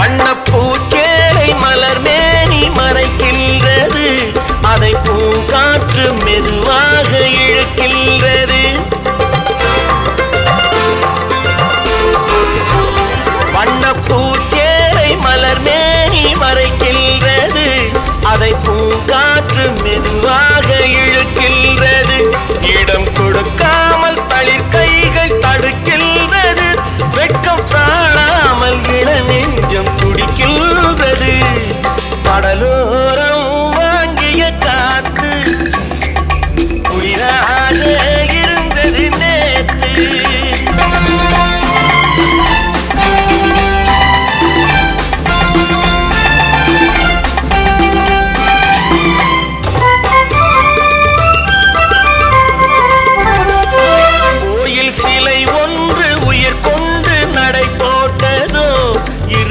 வண்ணப்பூச்சேலை மலர் மேனி மறைக்கின்றது, அதை பூங்காற்று மெதுவாக இழுக்கின்றது. வண்ணப்பூச்சேலை மலர் மேனி மறைக்கின்றது, அதை பூங்காற்று மெதுவாக இழுக்கின்றது. இடம் கொடுக்க